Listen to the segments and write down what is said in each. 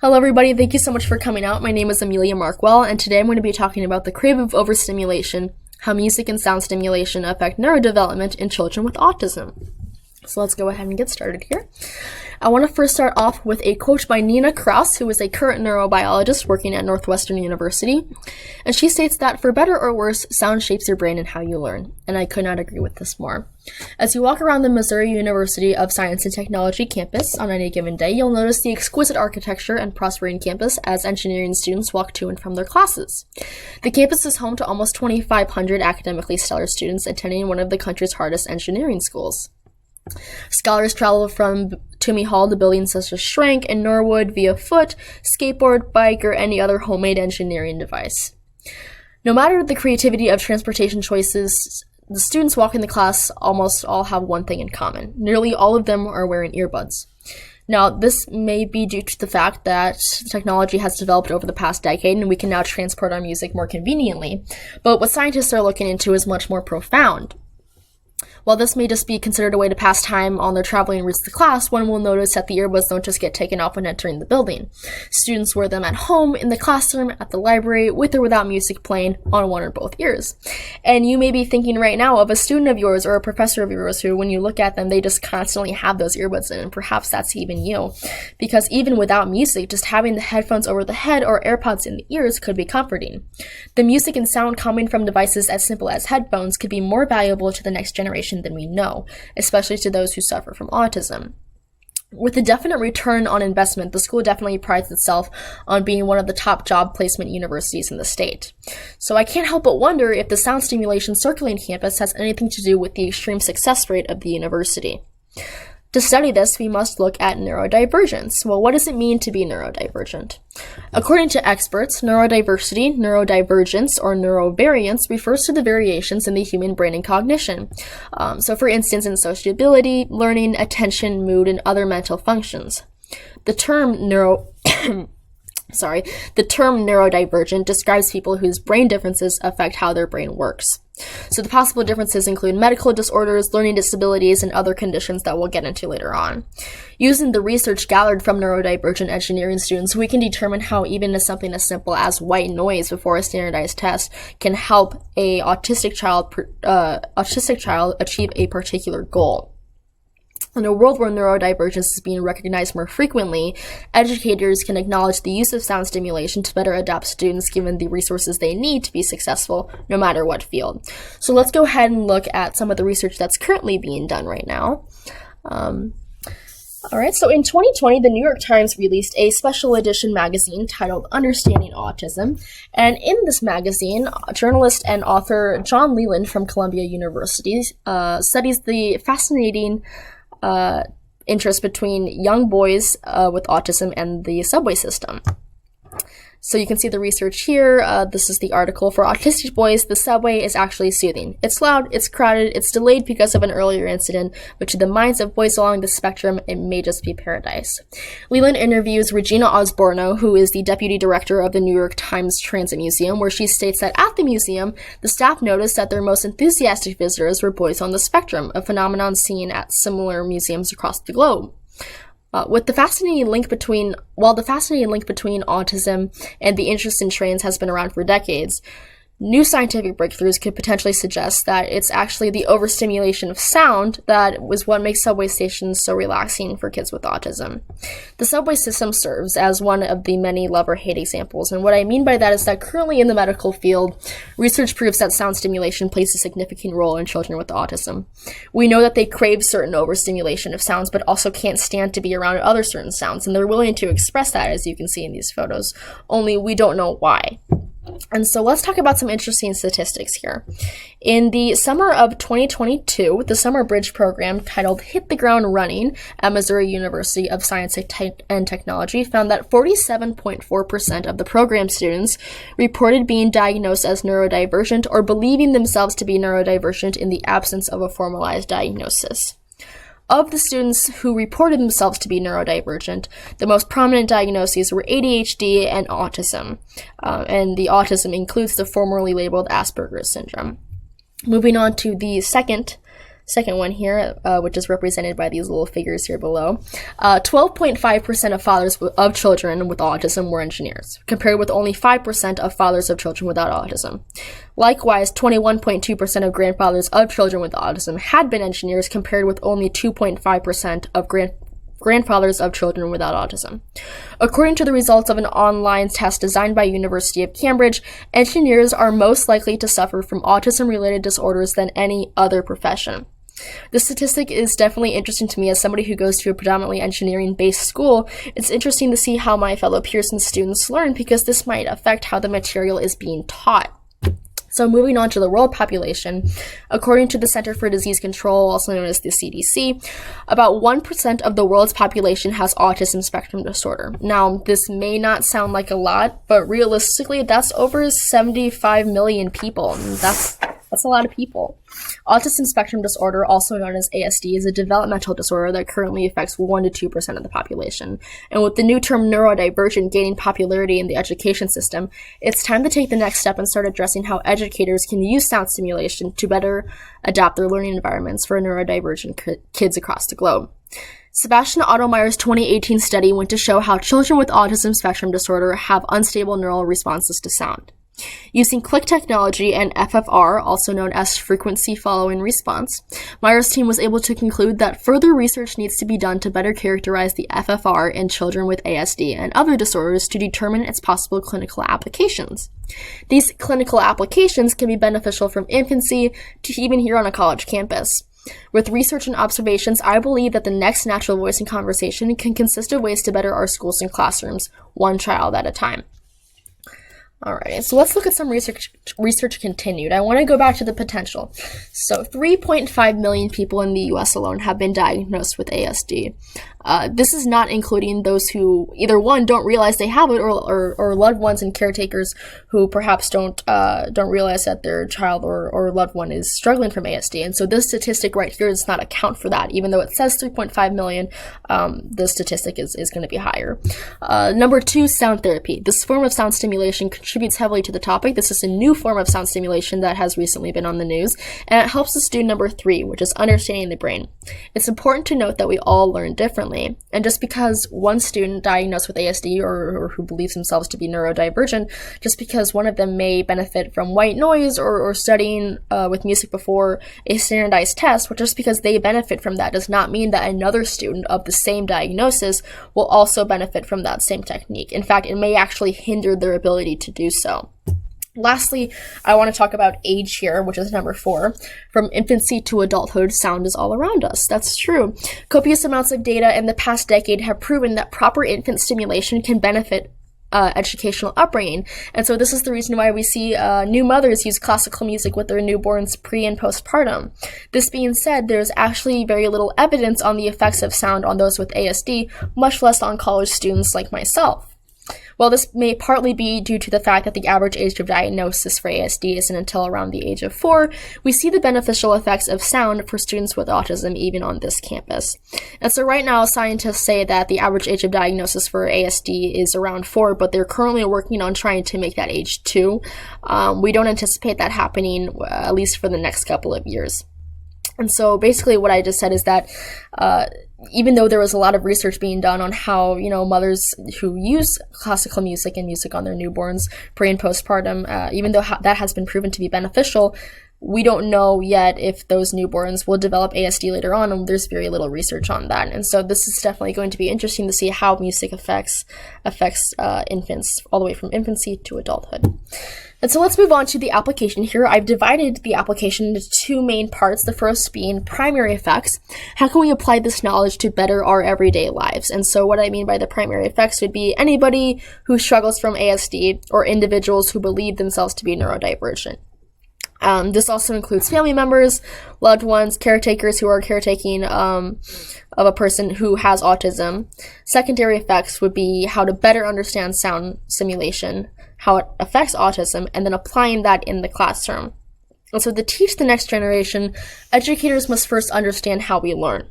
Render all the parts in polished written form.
Hello everybody, thank you so much for coming out. My name is Amelia Markwell, and today I'm going to be talking about the crave of overstimulation, how music and sound stimulation affect neurodevelopment in children with autism. So let's go ahead and get started here. I want to first start off with a quote by Nina Kraus, who is a current neurobiologist working at Northwestern University. And she states that, for better or worse, sound shapes your brain and how you learn. And I could not agree with this more. As you walk around the Missouri University of Science and Technology campus on any given day, you'll notice the exquisite architecture and prospering campus as engineering students walk to and from their classes. The campus is home to almost 2,500 academically stellar students attending one of the country's hardest engineering schools. Scholars travel from Toomey Hall to buildings such as Schrank and Norwood via foot, skateboard, bike, or any other homemade engineering device. No matter the creativity of transportation choices, the students walking the class almost all have one thing in common. Nearly all of them are wearing earbuds. Now, this may be due to the fact that technology has developed over the past decade and we can now transport our music more conveniently. But what scientists are looking into is much more profound. While this may just be considered a way to pass time on their traveling routes to class, one will notice that the earbuds don't just get taken off when entering the building. Students wear them at home, in the classroom, at the library, with or without music playing on one or both ears. And you may be thinking right now of a student of yours or a professor of yours who, when you look at them, they just constantly have those earbuds in, and perhaps that's even you. Because even without music, just having the headphones over the head or AirPods in the ears could be comforting. The music and sound coming from devices as simple as headphones could be more valuable to the next generation than we know, especially to those who suffer from autism. With a definite return on investment, the school definitely prides itself on being one of the top job placement universities in the state. So I can't help but wonder if the sound stimulation circulating campus has anything to do with the extreme success rate of the university. To study this, we must look at neurodivergence. Well, what does it mean to be neurodivergent? According to experts, neurodiversity, neurodivergence, or neurovariance refers to the variations in the human brain and cognition. So for instance, in sociability, learning, attention, mood, and other mental functions. The term neurodivergent describes people whose brain differences affect how their brain works. So the possible differences include medical disorders, learning disabilities, and other conditions that we'll get into later on. Using the research gathered from neurodivergent engineering students, we can determine how even something as simple as white noise before a standardized test can help an autistic child achieve a particular goal. In a world where neurodivergence is being recognized more frequently, educators can acknowledge the use of sound stimulation to better adapt students given the resources they need to be successful, no matter what field. So let's go ahead and look at some of the research that's currently being done right now. Alright, so in 2020, the New York Times released a special edition magazine titled Understanding Autism, and in this magazine, journalist and author John Leland from Columbia University studies the fascinating interest between young boys with autism and the subway system. So you can see the research here. This is the article. For autistic boys, the subway is actually soothing. It's loud, it's crowded, it's delayed because of an earlier incident, but to the minds of boys along the spectrum, it may just be paradise. Leland interviews Regina Osborno, who is the deputy director of the New York Times Transit Museum, where she states that at the museum, the staff noticed that their most enthusiastic visitors were boys on the spectrum, a phenomenon seen at similar museums across the globe. While the fascinating link between autism and the interest in trains has been around for decades, new scientific breakthroughs could potentially suggest that it's actually the overstimulation of sound that was what makes subway stations so relaxing for kids with autism. The subway system serves as one of the many love or hate examples, and what I mean by that is that currently in the medical field, research proves that sound stimulation plays a significant role in children with autism. We know that they crave certain overstimulation of sounds, but also can't stand to be around other certain sounds, and they're willing to express that, as you can see in these photos, only we don't know why. And so let's talk about some interesting statistics here. In the summer of 2022, the Summer Bridge program titled Hit the Ground Running at Missouri University of Science and Technology found that 47.4% of the program students reported being diagnosed as neurodivergent or believing themselves to be neurodivergent in the absence of a formalized diagnosis. Of the students who reported themselves to be neurodivergent, the most prominent diagnoses were ADHD and autism, and the autism includes the formerly labeled Asperger's syndrome. Moving on to the second Second one here, which is represented by these little figures here below. 12.5% of fathers of children with autism were engineers, compared with only 5% of fathers of children without autism. Likewise, 21.2% of grandfathers of children with autism had been engineers, compared with only 2.5% of grandfathers of children without autism. According to the results of an online test designed by University of Cambridge, engineers are most likely to suffer from autism-related disorders than any other profession. This statistic is definitely interesting to me as somebody who goes to a predominantly engineering-based school. It's interesting to see how my fellow peers and students learn, because this might affect how the material is being taught. So moving on to the world population, according to the Center for Disease Control, also known as the CDC, about 1% of the world's population has autism spectrum disorder. Now, this may not sound like a lot, but realistically, that's over 75 million people. That's a lot of people. Autism spectrum disorder, also known as ASD, is a developmental disorder that currently affects 1 to 2% of the population. And with the new term neurodivergent gaining popularity in the education system, it's time to take the next step and start addressing how educators can use sound stimulation to better adapt their learning environments for neurodivergent kids across the globe. Sebastian Ottomeyer's 2018 study went to show how children with autism spectrum disorder have unstable neural responses to sound. Using click technology and FFR, also known as frequency following response, Meyer's team was able to conclude that further research needs to be done to better characterize the FFR in children with ASD and other disorders to determine its possible clinical applications. These clinical applications can be beneficial from infancy to even here on a college campus. With research and observations, I believe that the next natural voice in conversation can consist of ways to better our schools and classrooms, one child at a time. Alright, so let's look at some research continued. I want to go back to the potential. So 3.5 million people in the US alone have been diagnosed with ASD. This is not including those who either one don't realize they have it, or loved ones and caretakers who perhaps don't realize that their child or loved one is struggling from ASD. And so this statistic right here does not account for that. Even though it says 3.5 million, the statistic is going to be higher. Number 2, sound therapy. This form of sound stimulation contributes heavily to the topic. This is a new form of sound stimulation that has recently been on the news, and it helps us do number 3, which is understanding the brain. It's important to note that we all learn differently. And just because one student diagnosed with ASD or who believes themselves to be neurodivergent, just because one of them may benefit from white noise or studying with music before a standardized test, but just because they benefit from that does not mean that another student of the same diagnosis will also benefit from that same technique. In fact, it may actually hinder their ability to do so. Lastly, I want to talk about age here, which is number 4. From infancy to adulthood, sound is all around us. That's true. Copious amounts of data in the past decade have proven that proper infant stimulation can benefit educational upbringing. And so this is the reason why we see new mothers use classical music with their newborns pre- and postpartum. This being said, there's actually very little evidence on the effects of sound on those with ASD, much less on college students like myself. While this may partly be due to the fact that the average age of diagnosis for ASD isn't until around the age of 4, we see the beneficial effects of sound for students with autism even on this campus. And so right now, scientists say that the average age of diagnosis for ASD is around 4, but they're currently working on trying to make that age 2. We don't anticipate that happening, at least for the next couple of years. And so basically what I just said is that even though there was a lot of research being done on how, mothers who use classical music and music on their newborns pre- and postpartum, even though that has been proven to be beneficial, we don't know yet if those newborns will develop ASD later on, and there's very little research on that. And so this is definitely going to be interesting to see how music affects infants all the way from infancy to adulthood. And so let's move on to the application here. I've divided the application into 2 main parts, the first being primary effects. How can we apply this knowledge to better our everyday lives? And so what I mean by the primary effects would be anybody who struggles from ASD or individuals who believe themselves to be neurodivergent. This also includes family members, loved ones, caretakers who are caretaking of a person who has autism. Secondary effects would be how to better understand sound simulation, how it affects autism, and then applying that in the classroom. And so to teach the next generation, educators must first understand how we learn.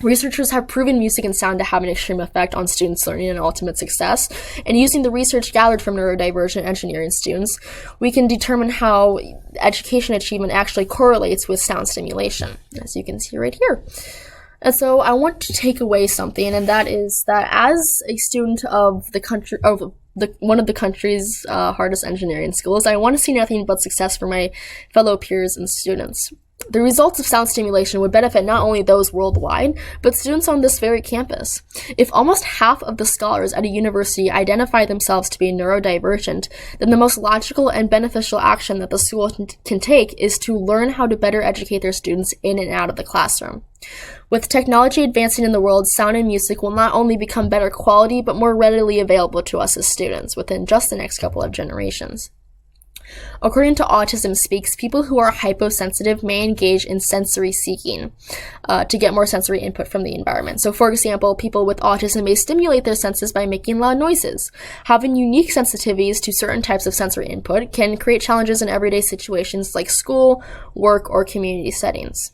Researchers have proven music and sound to have an extreme effect on students' learning and ultimate success. And using the research gathered from neurodivergent engineering students, we can determine how education achievement actually correlates with sound stimulation, as you can see right here. And so I want to take away something, and that is that as a student of the country, one of the country's hardest engineering schools, I want to see nothing but success for my fellow peers and students. The results of sound stimulation would benefit not only those worldwide, but students on this very campus. If almost half of the scholars at a university identify themselves to be neurodivergent, then the most logical and beneficial action that the school can take is to learn how to better educate their students in and out of the classroom. With technology advancing in the world, sound and music will not only become better quality, but more readily available to us as students within just the next couple of generations. According to Autism Speaks, people who are hyposensitive may engage in sensory seeking to get more sensory input from the environment. So, for example, people with autism may stimulate their senses by making loud noises. Having unique sensitivities to certain types of sensory input can create challenges in everyday situations like school, work, or community settings.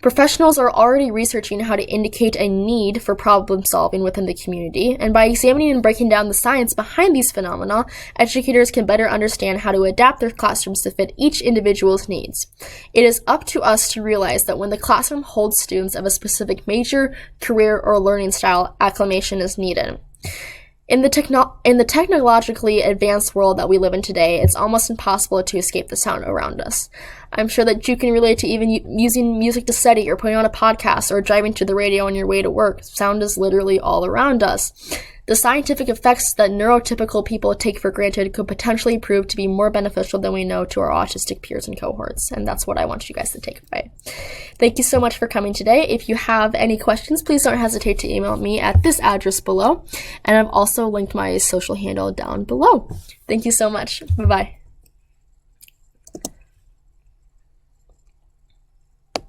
Professionals are already researching how to indicate a need for problem solving within the community, and by examining and breaking down the science behind these phenomena, educators can better understand how to adapt their classrooms to fit each individual's needs. It is up to us to realize that when the classroom holds students of a specific major, career, or learning style, acclimation is needed. In the technologically advanced world that we live in today, it's almost impossible to escape the sound around us. I'm sure that you can relate to even using music to study or putting on a podcast or driving to the radio on your way to work. Sound is literally all around us. The scientific effects that neurotypical people take for granted could potentially prove to be more beneficial than we know to our autistic peers and cohorts, and that's what I want you guys to take away. Thank you so much for coming today. If you have any questions, please don't hesitate to email me at this address below, and I've also linked my social handle down below. Thank you so much. Bye-bye.